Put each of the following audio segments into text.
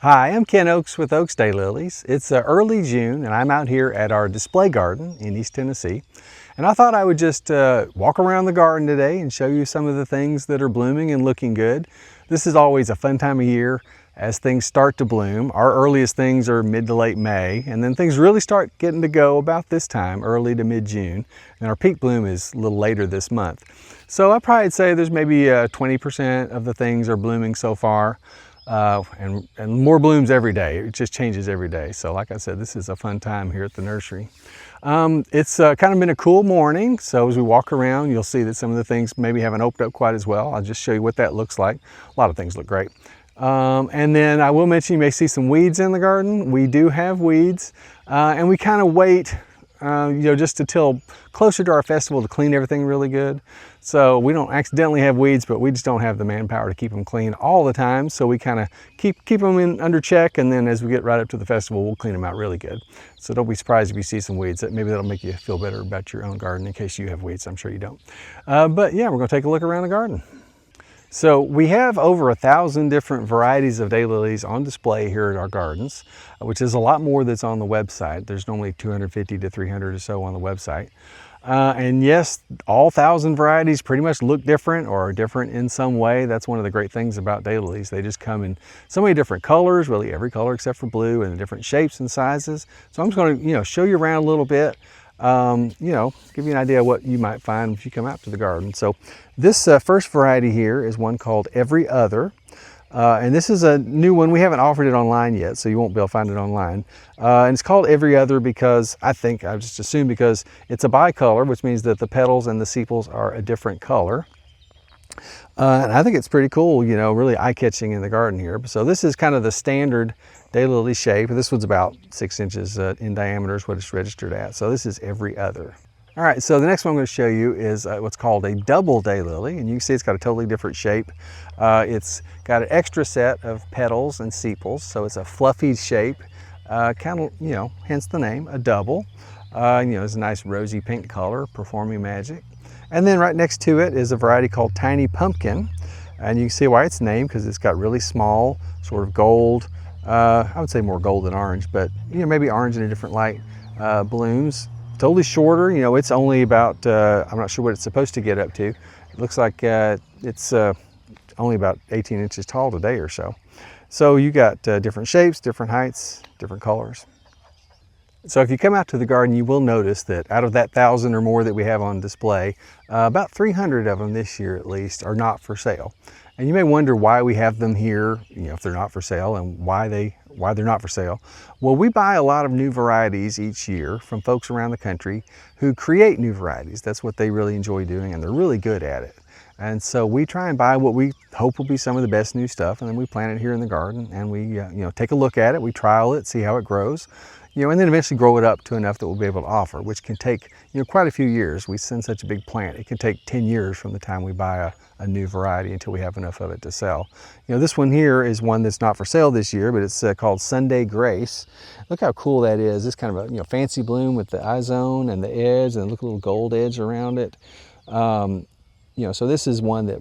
Hi, I'm Ken Oakes with Oakes Daylilies. It's early June and I'm out here at our display garden in East Tennessee. And I thought I would just walk around the garden today and show you some of the things that are blooming and looking good. This is always a fun time of year as things start to bloom. Our earliest things are mid to late May, and then things really start getting to go about this time, early to mid-June. And our peak bloom is a little later this month. So I'd probably say there's maybe 20% of the things are blooming so far. And more blooms every day. It just changes every day. So like I said, this is a fun time here at the nursery. It's kind of been a cool morning. So as we walk around, you'll see that some of the things maybe haven't opened up quite as well. I'll just show you what that looks like. A lot of things look great. And then I will mention you may see some weeds in the garden. We do have weeds, and we kind of wait just until closer to our festival to clean everything really good. So we don't accidentally have weeds, but we just don't have the manpower to keep them clean all the time. So we kind of keep them under check, and then as we get right up to the festival, we'll clean them out really good. So don't be surprised if you see some weeds. Maybe that'll make you feel better about your own garden in case you have weeds. I'm sure you don't. But yeah, we're gonna take a look around the garden. So we have over 1,000 different varieties of daylilies on display here at our gardens, which is a lot more that's on the website. There's normally 250 to 300 or so on the website. And yes, all 1,000 varieties pretty much look different or are different in some way. That's one of the great things about daylilies. They just come in so many different colors, really every color except for blue, and different shapes and sizes. So I'm just going to show you around a little bit. Give you an idea of what you might find if you come out to the garden. So this first variety here is one called Every Other. And this is a new one. We haven't offered it online yet, so you won't be able to find it online. And it's called Every Other because I just assume because it's a bicolor, which means that the petals and the sepals are a different color. And I think it's pretty cool, really eye-catching in the garden here. So this is kind of the standard daylily shape. This one's about 6 inches in diameter is what it's registered at. So this is Every Other. All right, so the next one I'm going to show you is what's called a double daylily, and you can see it's got a totally different shape. It's got an extra set of petals and sepals, so it's a fluffy shape, kind of, hence the name, a double. It's a nice rosy pink color, performing magic. And then right next to it is a variety called Tiny Pumpkin, and you can see why it's named because it's got really small, sort of gold, I would say more gold than orange, but maybe orange in a different light, blooms. Totally shorter, it's only about, I'm not sure what it's supposed to get up to. It looks like it's only about 18 inches tall today or so. So you got different shapes, different heights, different colors. So if you come out to the garden, you will notice that out of that 1,000 or more that we have on display, about 300 of them this year at least are not for sale. And you may wonder why we have them here, if they're not for sale, and why they're not for sale. Well, we buy a lot of new varieties each year from folks around the country who create new varieties. That's what they really enjoy doing, and they're really good at it. And so we try and buy what we hope will be some of the best new stuff, and then we plant it here in the garden, and we take a look at it, we trial it, see how it grows, and then eventually grow it up to enough that we'll be able to offer, which can take quite a few years. We send such a big plant, it can take 10 years from the time we buy a new variety until we have enough of it to sell. This one here is one that's not for sale this year, but it's called Sunday Grace. Look how cool that is. This kind of a fancy bloom with the eye zone and the edge, and look, a little gold edge around it. So this is one that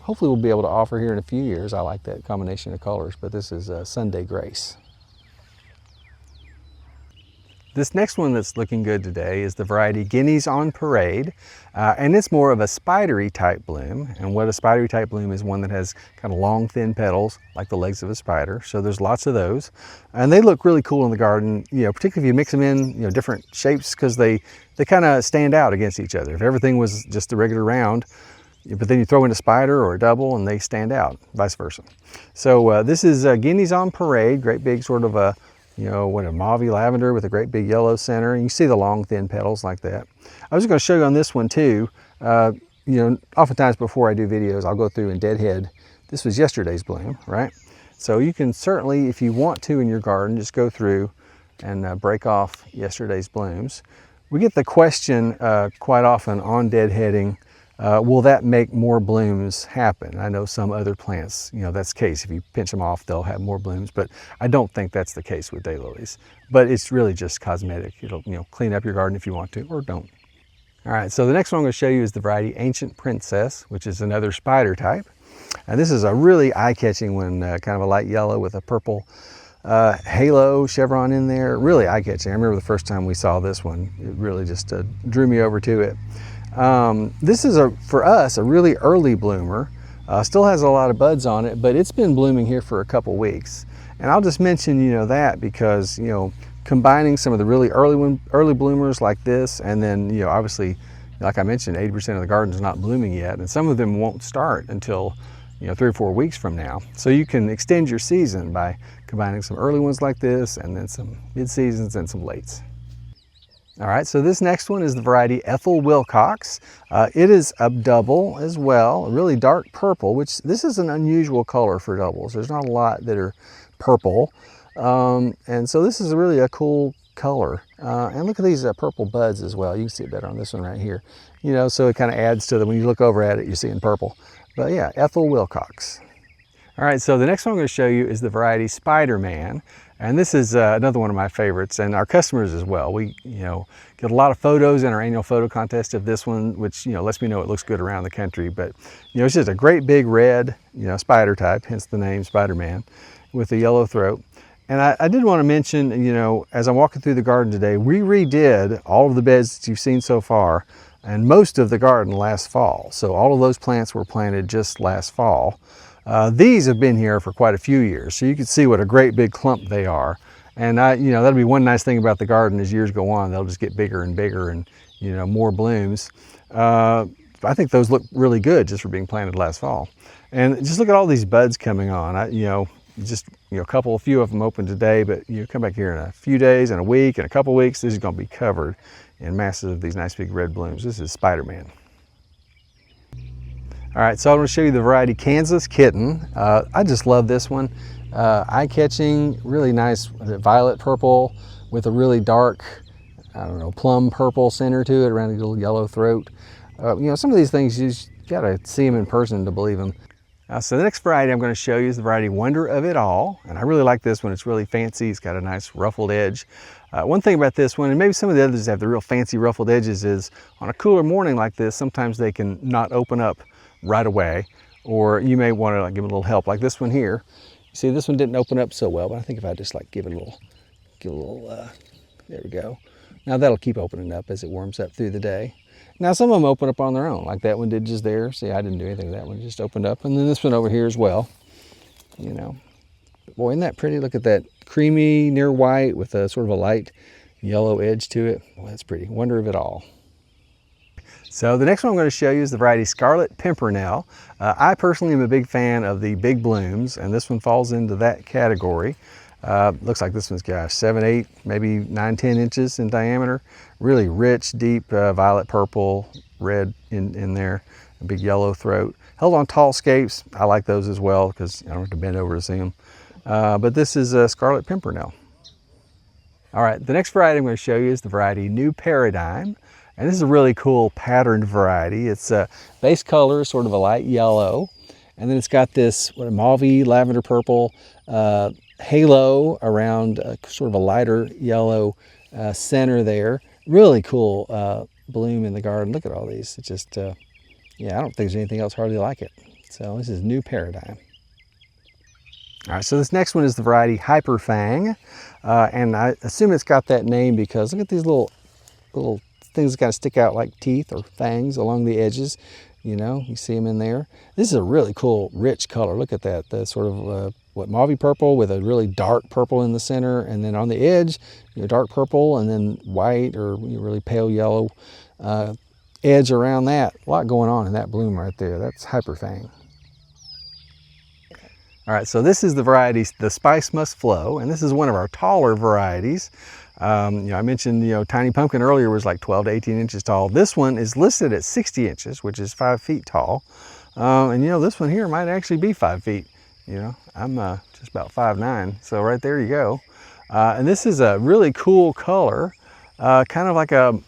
hopefully we'll be able to offer here in a few years. I like that combination of colors, but this is Sunday Grace. This next one that's looking good today is the variety Guineas on Parade, and it's more of a spidery type bloom. And what a spidery type bloom is, one that has kind of long, thin petals like the legs of a spider. So there's lots of those, and they look really cool in the garden. Particularly if you mix them in, different shapes, because they kind of stand out against each other. If everything was just a regular round, but then you throw in a spider or a double, and they stand out, vice versa. So this is Guineas on Parade, great big sort of a mauve lavender with a great big yellow center. And you see the long thin petals like that. I was going to show you on this one too. Oftentimes before I do videos, I'll go through and deadhead. This was yesterday's bloom, right? So you can certainly, if you want to in your garden, just go through and break off yesterday's blooms. We get the question quite often on deadheading, will that make more blooms happen? I know some other plants, that's the case. If you pinch them off, they'll have more blooms, but I don't think that's the case with daylilies. But it's really just cosmetic. It'll, clean up your garden if you want to, or don't. All right, so the next one I'm going to show you is the variety Ancient Princess, which is another spider type. And this is a really eye-catching one, kind of a light yellow with a purple halo chevron in there. Really eye-catching. I remember the first time we saw this one, it really just drew me over to it. This is, for us, a really early bloomer. Still has a lot of buds on it, but it's been blooming here for a couple weeks. And I'll just mention, that because, combining some of the really early bloomers like this, and then, obviously, like I mentioned, 80% of the garden is not blooming yet, and some of them won't start until, 3 or 4 weeks from now. So you can extend your season by combining some early ones like this, and then some mid-seasons and some lates. All right, so this next one is the variety Ethel Wilcox. It is a double as well, a really dark purple, which this is an unusual color for doubles. There's not a lot that are purple. And so this is really a cool color. And look at these purple buds as well. You can see it better on this one right here. So it kind of adds to the, when you look over at it, you're seeing purple. But yeah, Ethel Wilcox. All right, so the next one I'm going to show you is the variety Spider-Man. And this is another one of my favorites, and our customers as well. We, get a lot of photos in our annual photo contest of this one, which, lets me know it looks good around the country. But, it's just a great big red, spider type, hence the name Spider-Man, with a yellow throat. And I did want to mention, as I'm walking through the garden today, we redid all of the beds that you've seen so far, and most of the garden last fall. So all of those plants were planted just last fall. These have been here for quite a few years, so you can see what a great big clump they are. And that'll be one nice thing about the garden as years go on. They'll just get bigger and bigger and, more blooms. I think those look really good just for being planted last fall. And just look at all these buds coming on. A few of them open today, but you come back here in a few days, in a week, in a couple weeks, this is going to be covered in masses of these nice big red blooms. This is Spider-Man. All right, so I'm going to show you the variety Kansas Kitten. I just love this one. Eye-catching, really nice violet purple with a really dark, plum purple center to it around a little yellow throat. Some of these things you just got to see them in person to believe them. So the next variety I'm going to show you is the variety Wonder of It All. And I really like this one. It's really fancy. It's got a nice ruffled edge. One thing about this one, and maybe some of the others have the real fancy ruffled edges, is on a cooler morning like this, sometimes they can not open up right away, or you may want to give it a little help, like this one here. You see, this one didn't open up so well, but I think if I just give it a little, there we go. Now that'll keep opening up as it warms up through the day. Now some of them open up on their own, like that one did just there. See, I didn't do anything with that one, it just opened up. And then this one over here as well. Boy, isn't that pretty? Look at that creamy, near white with a sort of a light yellow edge to it. Well, that's pretty. Wonder of It All. So the next one I'm going to show you is the variety Scarlet Pimpernel. I personally am a big fan of the big blooms, and this one falls into that category. Looks like this one's got 7, 8, maybe 9, 10 inches in diameter. Really rich, deep violet purple, red in there, a big yellow throat. Held on tall scapes. I like those as well because I don't have to bend over to see them. But this is Scarlet Pimpernel. All right, the next variety I'm going to show you is the variety New Paradigm. And this is a really cool patterned variety. It's base color, sort of a light yellow. And then it's got this mauve lavender purple halo around sort of a lighter yellow center there. Really cool bloom in the garden. Look at all these. It's just, I don't think there's anything else hardly like it. So this is New Paradigm. All right, so this next one is the variety Hyperfang. And I assume it's got that name because look at these little things that kind of stick out like teeth or fangs along the edges. You see them in there. This is a really cool, rich color. Look at that. The sort of mauve purple with a really dark purple in the center, and then on the edge, dark purple, and then white or really pale yellow edge around that. A lot going on in that bloom right there. That's Hyperfang. All right, so this is the variety, the Spice Must Flow, and this is one of our taller varieties. I mentioned, Tiny Pumpkin earlier was like 12 to 18 inches tall. This one is listed at 60 inches, which is 5 feet tall. And this one here might actually be 5 feet. I'm just about 5'9", so right there you go. And this is a really cool color, kind of like a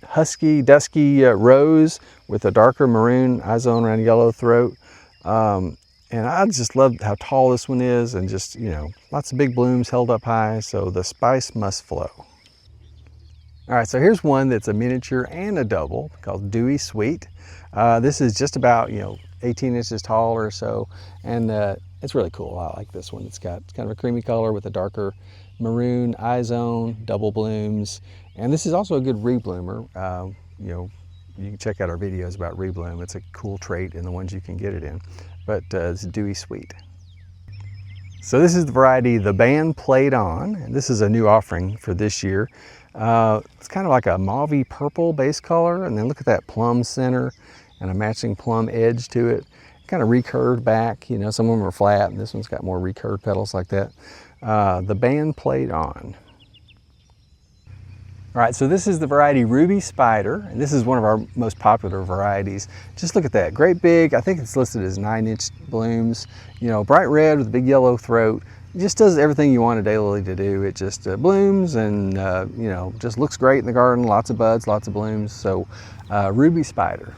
husky, dusky rose with a darker maroon eye zone around yellow throat. And I just love how tall this one is, and just, lots of big blooms held up high. So the Spice Must Flow. All right, so here's one that's a miniature and a double called Dewy Sweet. This is just about 18 inches tall or so, and it's really cool. I like this one. It's got kind of a creamy color with a darker maroon eye zone, double blooms, and this is also a good rebloomer. You can check out our videos about rebloom. It's a cool trait in the ones you can get it in, but it's Dewy Sweet. So this is the variety The Band Played On, and this is a new offering for this year. It's kind of like a mauve-y purple base color, and then look at that plum center and a matching plum edge to it. Kind of recurved back, some of them are flat, and this one's got more recurved petals like that. The Band Played On. All right, so this is the variety Ruby Spider, and this is one of our most popular varieties. Just look at that, great big, I think it's listed as 9-inch blooms, bright red with a big yellow throat. It just does everything you want a daylily to do. It just blooms and, just looks great in the garden, lots of buds, lots of blooms. So Ruby Spider.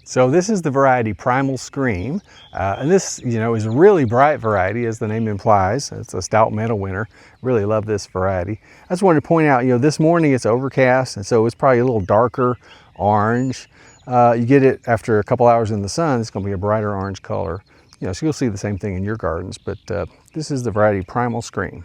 So this is the variety Primal Scream, and this, is a really bright variety, as the name implies. It's a stout meadow winter. Really love this variety. I just wanted to point out, this morning it's overcast, and so it's probably a little darker orange. You get it after a couple hours in the sun, it's going to be a brighter orange color. So you'll see the same thing in your gardens, but this is the variety Primal Scream.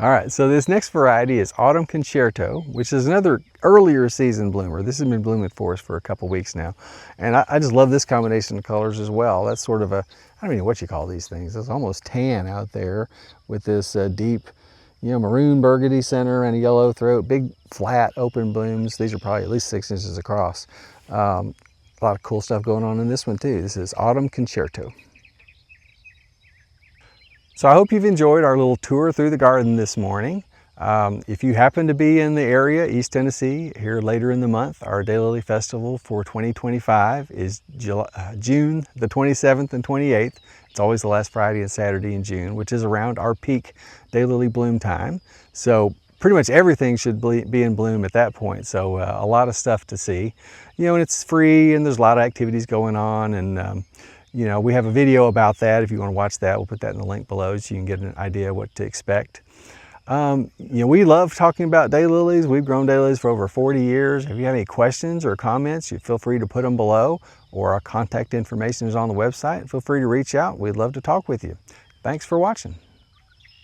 All right, so this next variety is Autumn Concerto, which is another earlier season bloomer. This has been blooming for us for a couple weeks now. And I just love this combination of colors as well. That's sort of I don't even know what you call these things. It's almost tan out there with this deep, maroon burgundy center and a yellow throat, big flat open blooms. These are probably at least 6 inches across. A lot of cool stuff going on in this one too. This is Autumn Concerto. So I hope you've enjoyed our little tour through the garden this morning. If you happen to be in the area, East Tennessee, here later in the month, our Daylily Festival for 2025 is June the 27th and 28th. It's always the last Friday and Saturday in June, which is around our peak daylily bloom time. So pretty much everything should be in bloom at that point. So a lot of stuff to see. And it's free, and there's a lot of activities going on, and we have a video about that. If you want to watch that, we'll put that in the link below so you can get an idea of what to expect. We love talking about daylilies. We've grown daylilies for over 40 years. If you have any questions or comments, you feel free to put them below, or our contact information is on the website. Feel free to reach out. We'd love to talk with you. Thanks for watching.